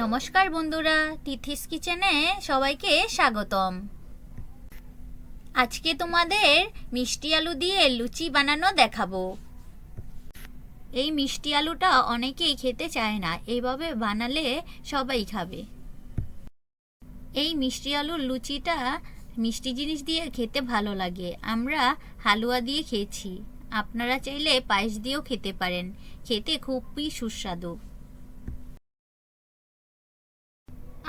নমস্কার বন্ধুরা, তিথিস কিচেনে সবাইকে স্বাগতম। আজকে তোমাদের মিষ্টি আলু দিয়ে লুচি বানানো দেখাবো। এই মিষ্টি আলুটা অনেকেই খেতে চায় না, এইভাবে বানালে সবাই খাবে। এই মিষ্টি আলুর লুচিটা মিষ্টি জিনিস দিয়ে খেতে ভালো লাগে। আমরা হালুয়া দিয়ে খেয়েছি, আপনারা চাইলে পায়েস দিয়েও খেতে পারেন। খেতে খুবই সুস্বাদু।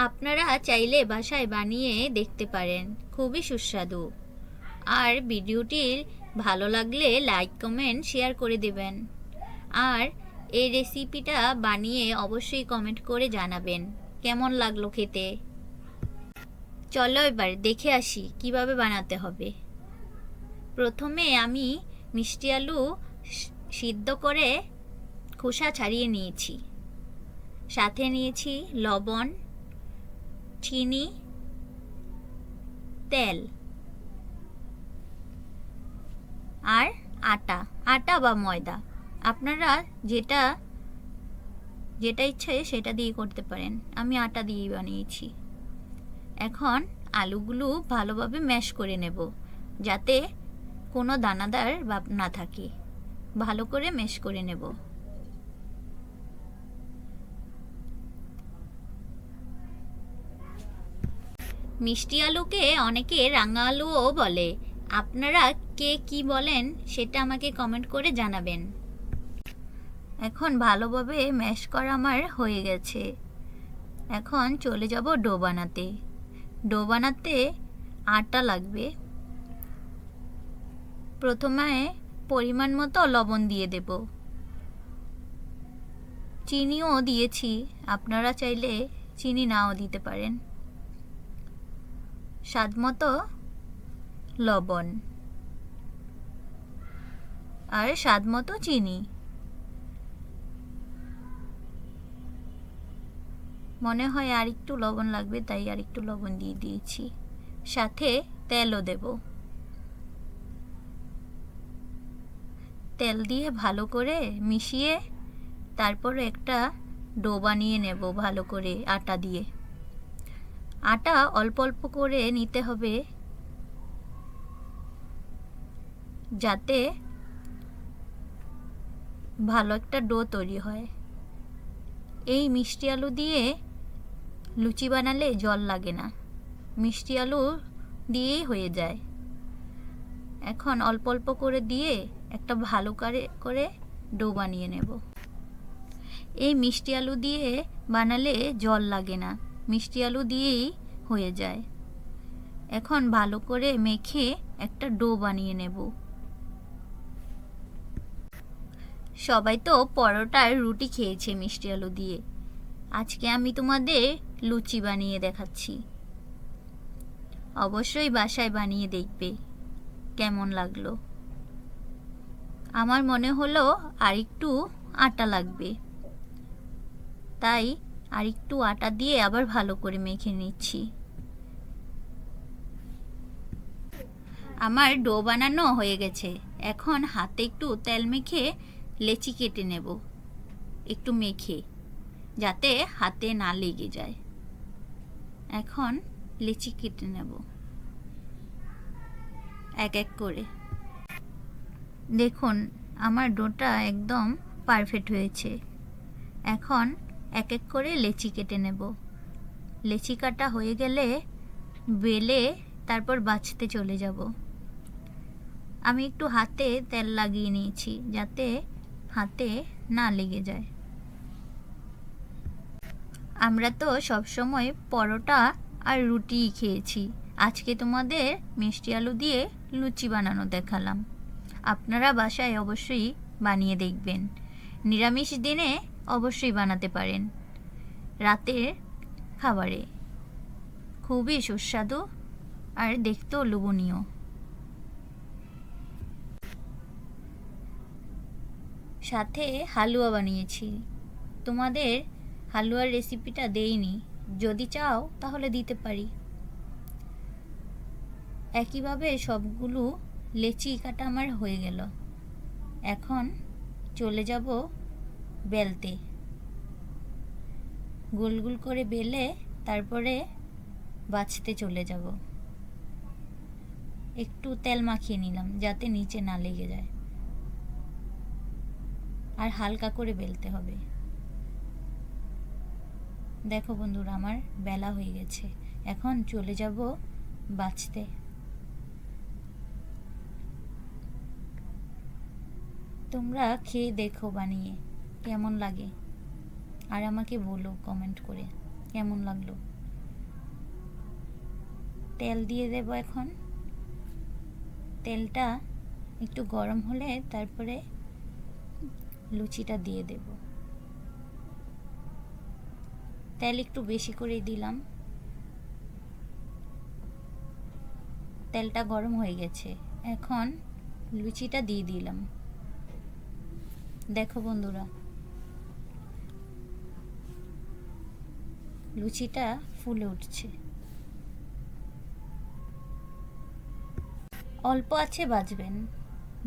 আপনারা চাইলে বাসায় বানিয়ে দেখতে পারেন, খুবই সুস্বাদু। আর ভিডিওটির ভালো লাগলে লাইক কমেন্ট শেয়ার করে দেবেন। আর এই রেসিপিটা বানিয়ে অবশ্যই কমেন্ট করে জানাবেন কেমন লাগলো খেতে। চলো এবার দেখে আসি কিভাবে বানাতে হবে। প্রথমে আমি মিষ্টি আলু সিদ্ধ করে খোসা ছাড়িয়ে নিয়েছি। সাথে নিয়েছি লবণ, চিনি, তেল আর আটা বা ময়দা, আপনারা যেটা ইচ্ছে সেটা দিয়ে করতে পারেন। আমি আটা দিয়েই বানিয়েছি। এখন আলুগুলো ভালোভাবে ম্যাশ করে নেব, যাতে কোনো দানাদার ভাব না থাকে। ভালো করে ম্যাশ করে নেব। মিষ্টি আলুকে অনেকে রাঙা আলুও বলে। আপনারা কে কি বলেন সেটা আমাকে কমেন্ট করে জানাবেন। এখন ভালোভাবে ম্যাশ করা আমার হয়ে গেছে। এখন চলে যাব ডো বানাতে। ডো বানাতে আটা লাগবে। প্রথমে পরিমাণ মতো লবণ দিয়ে দেব। চিনিও দিয়েছি, আপনারা চাইলে চিনি নাও দিতে পারেন। স্বাদ মতো লবণ আর স্বাদ মতো চিনি। মনে হয় আর একটু লবণ লাগবে, তাই আর একটু লবণ দিয়ে দিয়েছি। সাথে তেলও দেব। তেল দিয়ে ভালো করে মিশিয়ে তারপর একটা ডো বানিয়ে নেব ভালো করে আটা দিয়ে। আটা অল্প অল্প করে নিতে হবে, যাতে ভালো একটা ডো তৈরি হয়। এই মিষ্টি আলু দিয়ে লুচি বানালে জল লাগে না, মিষ্টি আলু দিয়েই হয়ে যায়। এখন অল্প অল্প করে দিয়ে একটা ভালো করে ডো বানিয়ে নেব। এই মিষ্টি আলু দিয়ে বানালে জল লাগে না, মিষ্টি আলু দিয়েই হয়ে যায়। এখন ভালো করে মেখে একটা ডো বানিয়ে নেব। সবাই তো পরোটার রুটি খেয়েছে মিষ্টি আলু দিয়ে, আজকে আমি তোমাদের লুচি বানিয়ে দেখাচ্ছি। অবশ্যই বাসায় বানিয়ে দেখবে কেমন লাগলো। আমার মনে হলো আরেকটু আটা লাগবে, তাই আরেকটু আটা দিয়ে আবার ভালো করে মেখে নিচ্ছি। আমার ডো বানানো হয়ে গেছে। এখন হাতে একটু তেল মেখে লেচি কেটে নেব, একটু মেখে, যাতে হাতে না লেগে যায়। এখন লেচি কেটে নেব এক এক করে। দেখুন আমার ডোটা একদম পারফেক্ট হয়েছে। এখন এক এক করে লেচি কেটে নেব। লেচি কাটা হয়ে গেলে বেলে তারপর বাছতে চলে যাব। আমি একটু হাতে তেল লাগিয়ে নিয়েছি, যাতে হাতে না লেগে যায়। আমরা তো সবসময় পরোটা আর রুটি খেয়েছি, আজকে তোমাদের মিষ্টি আলু দিয়ে লুচি বানানো দেখালাম। আপনারা বাসায় অবশ্যই বানিয়ে দেখবেন। নিরামিষ দিনে অবশ্যই বানাতে পারেন, রাতের খাবারে। খুবই সুস্বাদু আর দেখতেও লোভনীয়। সাথে হালুয়া বানিয়েছি। তোমাদের হালুয়ার রেসিপিটা দেইনি, যদি চাও তাহলে দিতে পারি। একইভাবে সবগুলো লেচি কাটা আমার হয়ে গেল। এখন চলে যাব বেলতে। গোল গোল করে বেলে তারপরে ভাজতে চলে যাব। একটু তেল মাখিয়ে নিলাম যাতে নিচে না লেগে যায়, আর হালকা করে বেলতে হবে। দেখো বন্ধুরা, আমার বেলা হয়ে গেছে, এখন চলে যাব ভাজতে। তোমরা খেয়ে দেখো বানিয়ে কেমন লাগে, আর আমাকে বলো কমেন্ট করে কেমন লাগলো। তেল দিয়ে দেব এখন। তেলটা একটু গরম হলে তারপরে লুচিটা দিয়ে দেব। তেল একটু বেশি করে দিলাম। তেলটা গরম হয়ে গেছে, এখন লুচিটা দিয়ে দিলাম। দেখো বন্ধুরা, লুচিটা ফুলে উঠছে। অল্প আছে ভাজবেন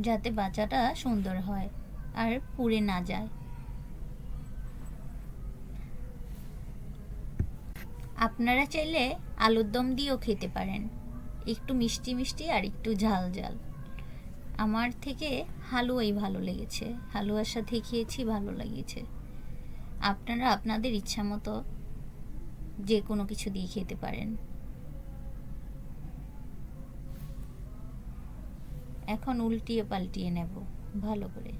যাতে ভাজাটা সুন্দর হয় আর পুড়ে না যায়। আপনারা চাইলে আলুর দম দিয়েও খেতে পারেন, একটু মিষ্টি মিষ্টি আর একটু ঝাল ঝাল। আমার থেকে হালুয়াই ভালো লেগেছে, হালুয়ার সাথে খেয়েছি, ভালো লেগেছে। আপনারা আপনাদের ইচ্ছা মতো যে কোনো কিছু দিয়ে খেতে পারেন। এখন উল্টিয়ে পাল্টিয়ে নেব ভালো করে।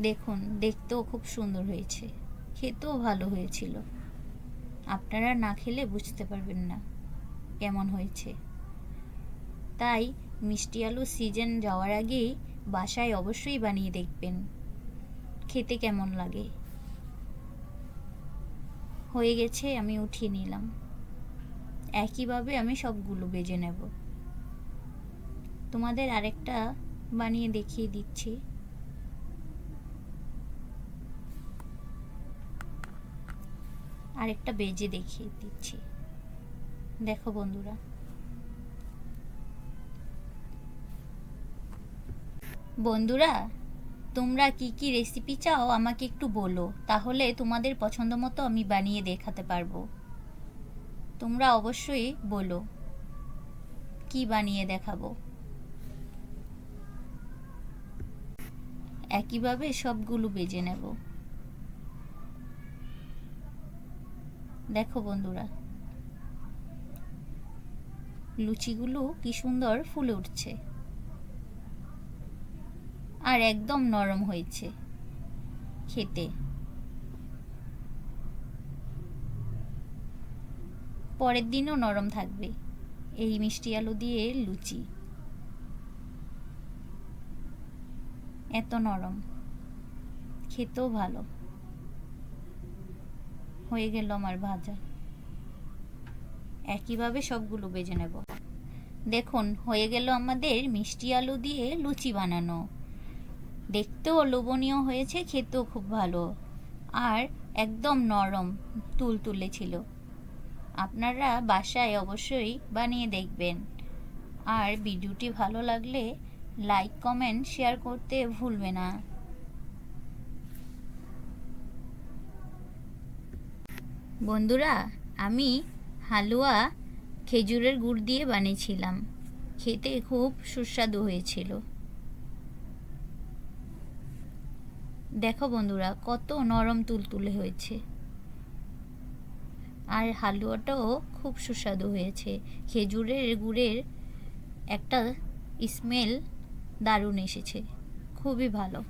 দেখুন, দেখতেও খুব সুন্দর হয়েছে, খেতেও ভালো হয়েছিল। আপনারা না খেলে বুঝতে পারবেন না কেমন হয়েছে। তাই মিষ্টি আলু সিজন যাওয়ার আগেই বাসায় অবশ্যই বানিয়ে দেখবেন খেতে কেমন লাগে। হয়ে গেছে, আমি উঠিয়ে নিলাম। একইভাবে আমি সবগুলো ভেজে নেব। তোমাদের আরেকটা বানিয়ে দেখিয়ে দিচ্ছি। আরেকটা ভেজে দেখিয়ে দিচ্ছি। দেখো বন্ধুরা, বন্ধুরা তোমরা কি কি রেসিপি চাও আমাকে একটু বলো, তাহলে তোমাদের পছন্দ মতো আমি বানিয়ে দেখাতে পারবো। তোমরা অবশ্যই বলো কি বানিয়ে দেখাবো। একইভাবে সবগুলো ভেজে নেব। দেখো বন্ধুরা, লুচিগুলো কি সুন্দর ফুলে উঠছে আর একদম নরম হয়েছে খেতে। পরের দিনও নরম থাকবে এই মিষ্টি আলু দিয়ে লুচি, এত নরম, খেতেও ভালো। হয়ে গেল আমার ভাজা। একইভাবে সবগুলো ভেজে নেব। দেখুন, হয়ে গেল আমাদের মিষ্টি আলু দিয়ে লুচি বানানো। দেখতেও লোভনীয় হয়েছে, খেতেও খুব ভালো, আর একদম নরম তুলতুলে ছিল। আপনারা বাসায় অবশ্যই বানিয়ে দেখবেন। আর ভিডিওটি ভালো লাগলে লাইক কমেন্ট শেয়ার করতে ভুলবে না। বন্ধুরা, আমি হালুয়া খেজুরের গুড় দিয়ে বানিয়েছিলাম, খেতে খুব সুস্বাদু হয়েছিল। দেখো বন্ধুরা, কত নরম তুলতুলে হয়েছে, আর হালুয়াটাও খুব সুস্বাদু হয়েছে। খেজুরের গুড়ের একটা স্মেল দারুণ এসেছে, খুবই ভালো।